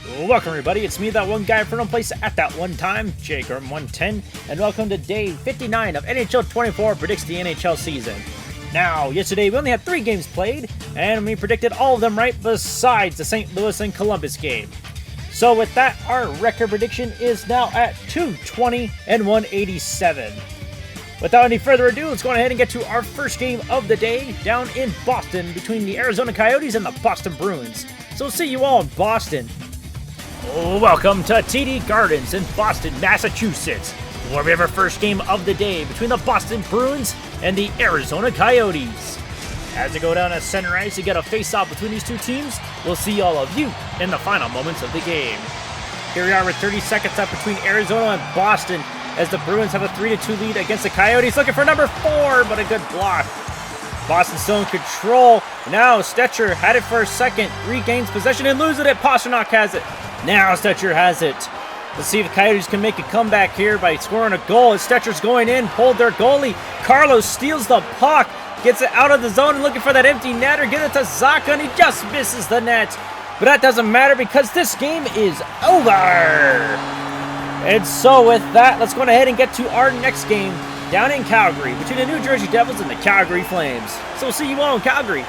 Welcome everybody, it's me, that one guy from one place at that one time, JGurm110, and welcome to day 59 of NHL 24 Predicts the NHL Season. Now, yesterday we only had 3 games played, and we predicted all of them right besides the St. Louis and Columbus game. So with that, our record prediction is now at 220 and 187. Without any further ado, let's go ahead and get to our first game of the day down in Boston between the Arizona Coyotes and the Boston Bruins. So we'll see you all in Boston. Welcome to TD Gardens in Boston, Massachusetts, where we have our first game of the day between the Boston Bruins and the Arizona Coyotes. As we go down to center ice to get a face-off between these two teams, we'll see all of you in the final moments of the game. Here we are with 30 seconds left between Arizona and Boston as the Bruins have a 3-2 lead against the Coyotes, looking for number 4, but a good block. Boston still in control. Now Stetcher had it for a second, regains possession and loses it. Pastrnak has it. Now Stetcher has it. Let's see if the Coyotes can make a comeback here by scoring a goal. As Stetcher's going in, hold their goalie. Carlos steals the puck, gets it out of the zone and looking for that empty netter. Gives it to Zacha and he just misses the net. But that doesn't matter because this game is over. And so with that, let's go ahead and get to our next game down in Calgary between the New Jersey Devils and the Calgary Flames. So we'll see you all in Calgary.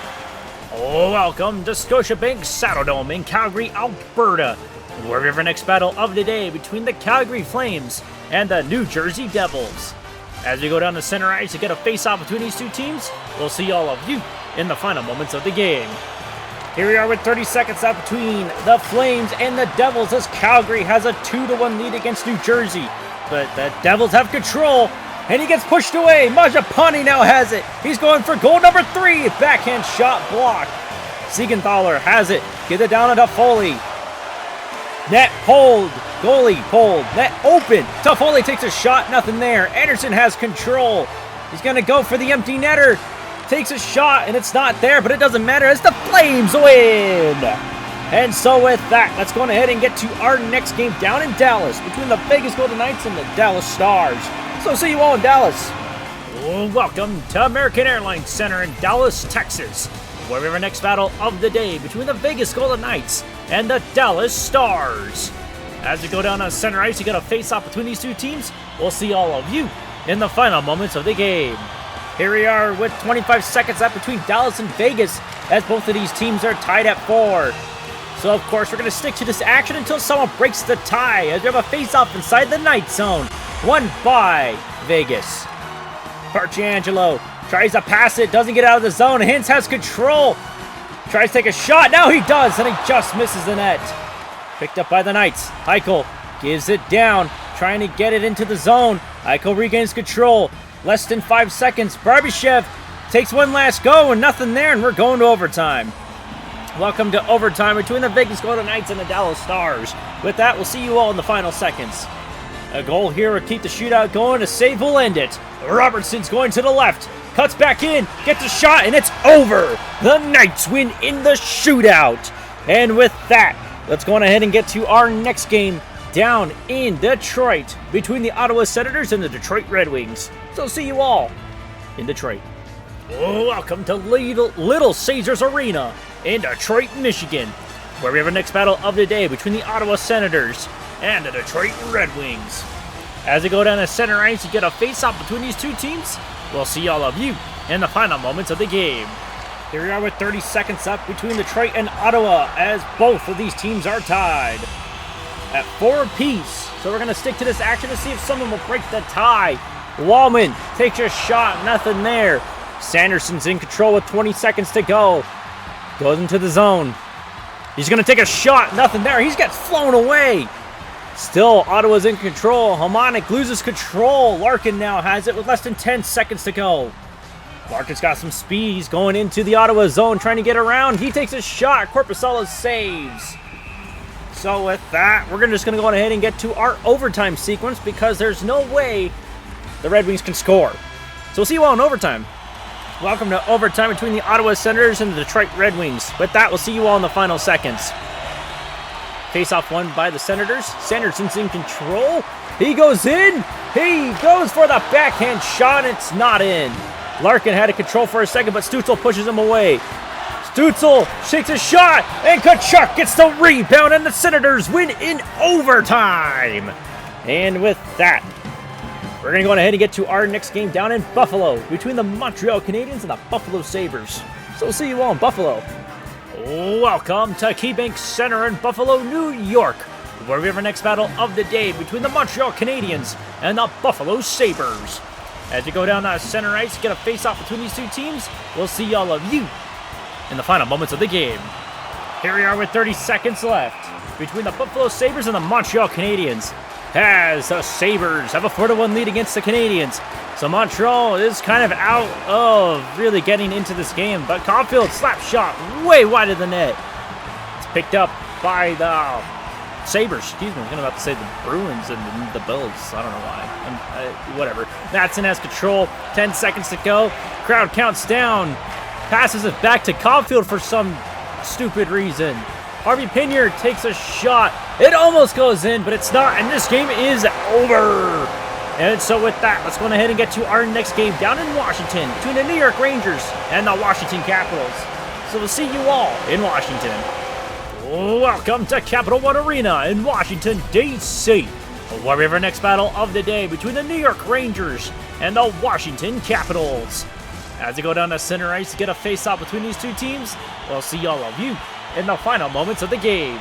Welcome to Scotiabank Saddledome in Calgary, Alberta, where we have our next battle of the day between the Calgary Flames and the New Jersey Devils. As we go down the center ice to get a face-off between these two teams, we'll see all of you in the final moments of the game. Here we are with 30 seconds left between the Flames and the Devils as Calgary has a 2-1 lead against New Jersey. But the Devils have control, and he gets pushed away. Majapani now has it. He's going for goal number 3. Backhand shot blocked. Siegenthaler has it. Get it down to Foley. Net pulled. Goalie pulled. Net open. Toffoli takes a shot. Nothing there. Anderson has control. He's going to go for the empty netter. Takes a shot, and it's not there, but it doesn't matter as the Flames win. And so with that, let's go ahead and get to our next game down in Dallas between the Vegas Golden Knights and the Dallas Stars. So see you all in Dallas. Welcome to American Airlines Center in Dallas, Texas, where we have our next battle of the day between the Vegas Golden Knights and the Dallas Stars. As we go down on center ice, you got a face-off between these two teams. We'll see all of you in the final moments of the game. Here we are with 25 seconds left between Dallas and Vegas as both of these teams are tied at 4. So, of course, we're going to stick to this action until someone breaks the tie as we have a face-off inside the night zone. Won by Vegas. Parciangelo tries to pass it, doesn't get out of the zone. Hintz has control. Tries to take a shot. Now he does, and he just misses the net. Picked up by the Knights. Eichel gives it down, trying to get it into the zone. Eichel regains control. Less than 5 seconds. Barbashev takes one last go and nothing there, and we're going to overtime. Welcome to overtime between the Vegas Golden Knights and the Dallas Stars. With that, we'll see you all in the final seconds. A goal here will keep the shootout going. A save will end it. Robertson's going to the left. Cuts back in. Gets a shot, and it's over. The Knights win in the shootout. And with that, let's go on ahead and get to our next game down in Detroit between the Ottawa Senators and the Detroit Red Wings. So see you all in Detroit. Welcome to Little Caesars Arena in Detroit, Michigan, where we have our next battle of the day between the Ottawa Senators and the Detroit Red Wings. As we go down the center ice, you get a face-off between these two teams. We'll see all of you in the final moments of the game. Here we are with 30 seconds left between Detroit and Ottawa as both of these teams are tied at 4 apiece. So we're going to stick to this action to see if someone will break the tie. Wallman takes a shot, nothing there. Sanderson's in control with 20 seconds to go. Goes into the zone. He's going to take a shot, nothing there. He gets flown away. Still, Ottawa's in control. Hamonic loses control. Larkin now has it with less than 10 seconds to go. Larkin's got some speed. He's going into the Ottawa zone, trying to get around. He takes a shot. Korpisalo saves. So with that, we're just going to go ahead and get to our overtime sequence because there's no way the Red Wings can score. So we'll see you all in overtime. Welcome to overtime between the Ottawa Senators and the Detroit Red Wings. With that, we'll see you all in the final seconds. Face-off won by the Senators. Sanderson's in control. He goes in. He goes for the backhand shot. It's not in. Larkin had a control for a second, but Stützle pushes him away. Stutzel shakes a shot, and Tkachuk gets the rebound, and the Senators win in overtime. And with that, we're going to go ahead and get to our next game down in Buffalo between the Montreal Canadiens and the Buffalo Sabres. So we'll see you all in Buffalo. Welcome to KeyBank Center in Buffalo, New York, where we have our next battle of the day between the Montreal Canadiens and the Buffalo Sabres. As you go down that center ice, get a face-off between these two teams. We'll see all of you in the final moments of the game. Here we are with 30 seconds left between the Buffalo Sabres and the Montreal Canadiens, as the Sabres have a 4-1 lead against the Canadiens. So Montreal is kind of out of really getting into this game, but Caulfield slap shot way wide of the net. It's picked up by the Sabres. Excuse me, I was about to say the Bruins and the Bills. I don't know why. Whatever. Matson has control. 10 seconds to go. Crowd counts down. Passes it back to Caulfield for some stupid reason. Harvey Pinier takes a shot. It almost goes in, but it's not, and this game is over. And so with that, let's go ahead and get to our next game down in Washington between the New York Rangers and the Washington Capitals. So we'll see you all in Washington. Welcome to Capital One Arena in Washington, D.C., where we have our next battle of the day between the New York Rangers and the Washington Capitals. As they go down to center ice to get a face-off between these two teams, we'll see all of you in the final moments of the game.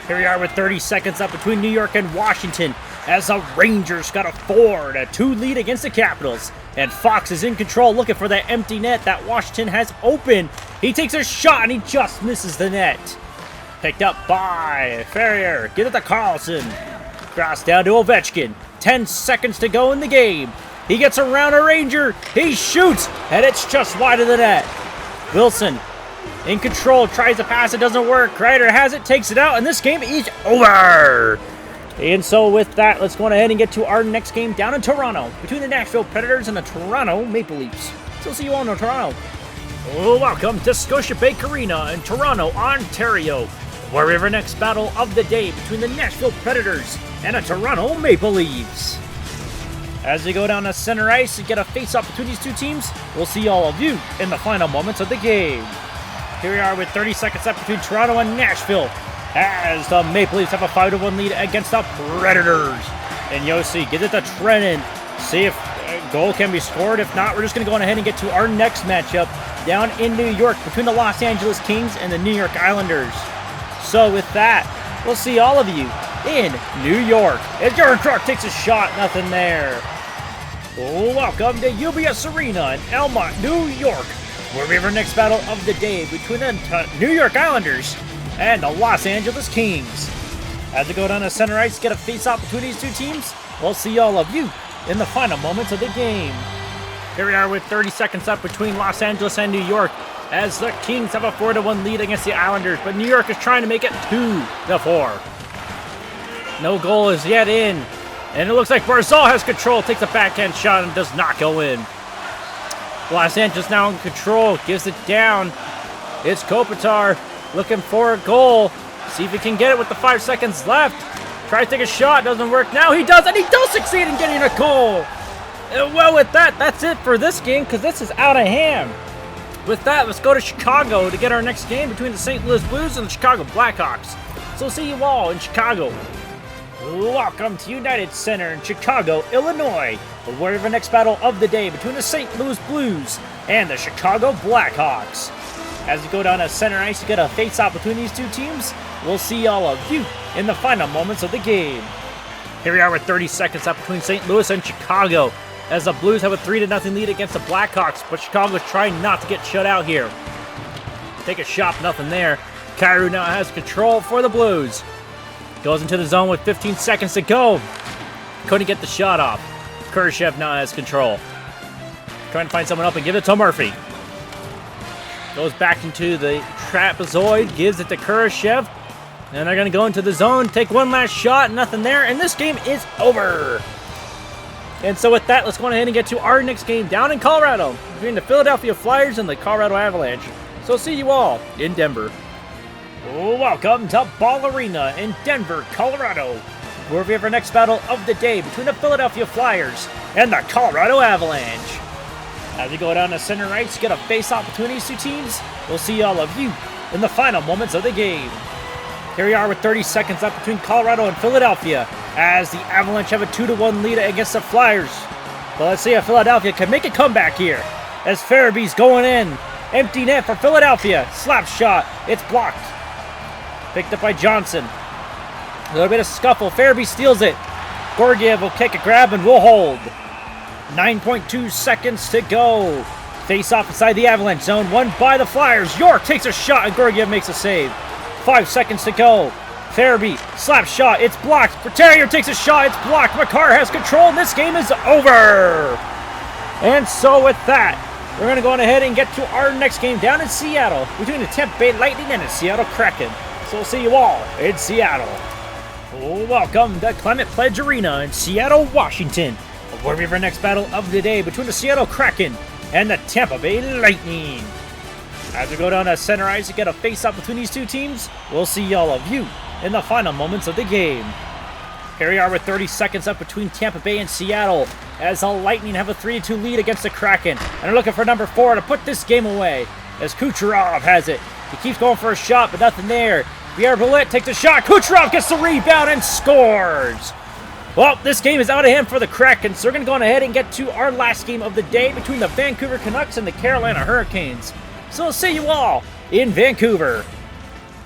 Here we are with 30 seconds up between New York and Washington, as the Rangers got a 4-2 lead against the Capitals. And Fox is in control, looking for that empty net that Washington has open. He takes a shot and he just misses the net. Picked up by Ferrier. Get it to Carlson. Cross down to Ovechkin. 10 seconds to go in the game. He gets around a Ranger. He shoots, and it's just wide of the net. Wilson in control, tries to pass, it doesn't work. Kreider has it, takes it out, and this game is over. And so with that, let's go ahead and get to our next game down in Toronto between the Nashville Predators and the Toronto Maple Leafs. So see you all in Toronto. Welcome to Scotiabank Arena in Toronto, Ontario, where we have our next battle of the day between the Nashville Predators and the Toronto Maple Leafs. As we go down to center ice and get a face-off between these two teams, we'll see all of you in the final moments of the game. Here we are with 30 seconds left between Toronto and Nashville, as the Maple Leafs have a 5-1 lead against the Predators. And Yossi gives it to Trennan. See if a goal can be scored. If not, we're just going to go on ahead and get to our next matchup down in New York between the Los Angeles Kings and the New York Islanders. So with that, we'll see all of you in New York. As Yarncroc takes a shot, nothing there. Welcome to UBS Arena in Elmont, New York, where we have our next battle of the day between the New York Islanders and the Los Angeles Kings. As we go down to center ice, get a face-off between these two teams, we'll see all of you in the final moments of the game. Here we are with 30 seconds up between Los Angeles and New York, as the Kings have a 4-1 lead against the Islanders, but New York is trying to make it 2-4. No goal is yet in, and it looks like Barzal has control, takes a backhand shot and does not go in. Los Angeles now in control, gives it down. It's Kopitar looking for a goal. See if he can get it with the 5 seconds left. Tries to take a shot, doesn't work. Now he does, and he does succeed in getting a goal. And well, with that, that's it for this game, because this is out of hand. With that, let's go to Chicago to get our next game between the St. Louis Blues and the Chicago Blackhawks. So see you all in Chicago. Welcome to United Center in Chicago, Illinois, where we have our next battle of the day between the St. Louis Blues and the Chicago Blackhawks. As we go down to center ice to get a face-off between these two teams, we'll see all of you in the final moments of the game. Here we are with 30 seconds up between St. Louis and Chicago, as the Blues have a 3-0 lead against the Blackhawks, but Chicago's trying not to get shut out here. Take a shot, nothing there. Kyrou now has control for the Blues. Goes into the zone with 15 seconds to go. Couldn't get the shot off. Kurashev now has control. Trying to find someone up and give it to Murphy. Goes back into the trapezoid, gives it to Kurashev. And they're going to go into the zone, take one last shot, nothing there, and this game is over. And so with that, let's go ahead and get to our next game down in Colorado between the Philadelphia Flyers and the Colorado Avalanche. So see you all in Denver. Welcome to Ball Arena in Denver, Colorado, where we have our next battle of the day between the Philadelphia Flyers and the Colorado Avalanche. As we go down to center ice, get a face-off between these two teams. We'll see all of you in the final moments of the game. Here we are with 30 seconds left between Colorado and Philadelphia, as the Avalanche have a 2-1 lead against the Flyers. But let's see if Philadelphia can make a comeback here, as Farabee's going in. Empty net for Philadelphia. Slap shot. It's blocked. Picked up by Johnson. A little bit of scuffle. Farabee steals it. Georgiev will kick a grab and will hold. 9.2 seconds to go. Face off inside the Avalanche zone. Won by the Flyers. York takes a shot and Georgiev makes a save. 5 seconds to go. Farabee, slap shot. It's blocked. Terrier takes a shot. It's blocked. Makar has control and this game is over. And so with that, we're going to go on ahead and get to our next game down in Seattle between the Tampa Bay Lightning and the Seattle Kraken. So we'll see you all in Seattle. Welcome to Climate Pledge Arena in Seattle, Washington, where we have our next battle of the day between the Seattle Kraken and the Tampa Bay Lightning. As we go down to center ice to get a face-off between these two teams, we'll see all of you in the final moments of the game. Here we are with 30 seconds up between Tampa Bay and Seattle, as the Lightning have a 3-2 lead against the Kraken, and are looking for number 4 to put this game away, as Kucherov has it. He keeps going for a shot, but nothing there. Pierre Bullet takes a shot. Kucherov gets the rebound and scores. Well, this game is out of hand for the Kraken, so we're going to go on ahead and get to our last game of the day between the Vancouver Canucks and the Carolina Hurricanes. So we'll see you all in Vancouver.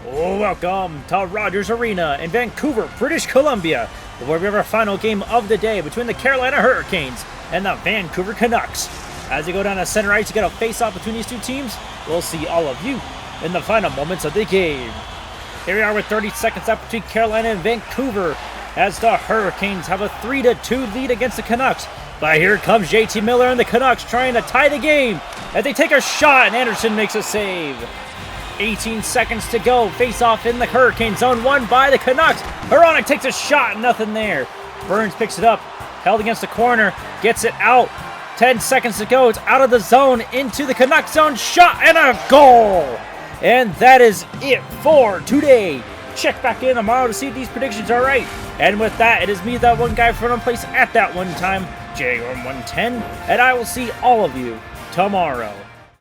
Welcome to Rogers Arena in Vancouver, British Columbia, where we have our final game of the day between the Carolina Hurricanes and the Vancouver Canucks. As we go down to center ice to get a face-off between these two teams, we'll see all of you in the final moments of the game. Here we are with 30 seconds left between Carolina and Vancouver, as the Hurricanes have a 3-2 lead against the Canucks. But here comes JT Miller and the Canucks trying to tie the game, as they take a shot and Anderson makes a save. 18 seconds to go. Face off in the Hurricane zone. Won by the Canucks. Hronek takes a shot. Nothing there. Burns picks it up. Held against the corner. Gets it out. 10 seconds to go. It's out of the zone. Into the Canucks zone. Shot and a goal. And that is it for today. Check back in tomorrow to see if these predictions are right. And with that, it is me, that one guy from one place at that one time, J110. And I will see all of you tomorrow.